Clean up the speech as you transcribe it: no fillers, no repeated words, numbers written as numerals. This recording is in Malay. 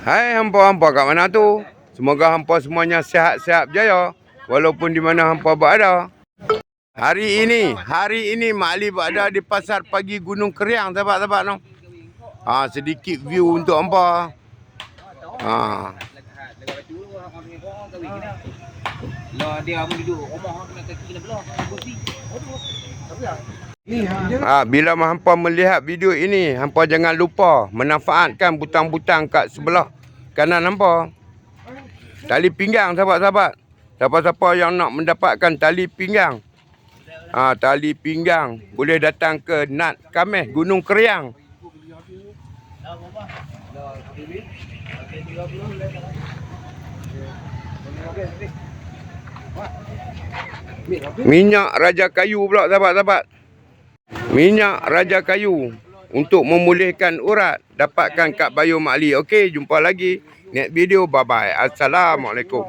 Hai hampa-hampa kat mana tu? Semoga hampa semuanya sihat-sihat berjaya walaupun di mana hampa berada. Hari ini Mak Ali berada di pasar pagi Gunung Keriang, sahabat-sahabat no. Sedikit view untuk hampa. Bila hampa melihat video ini, hampa jangan lupa memanfaatkan butang-butang kat sebelah kanan hampa. Tali pinggang, sahabat-sahabat. Siapa-siapa yang nak mendapatkan tali pinggang, tali pinggang, boleh datang ke Nat Kameh Gunung Keriang. Minyak raja kayu pula, sahabat-sahabat. Minyak raja kayu untuk memulihkan urat. Dapatkan kat Bio Mak Ali. Okey, jumpa lagi next video. Bye-bye. Assalamualaikum.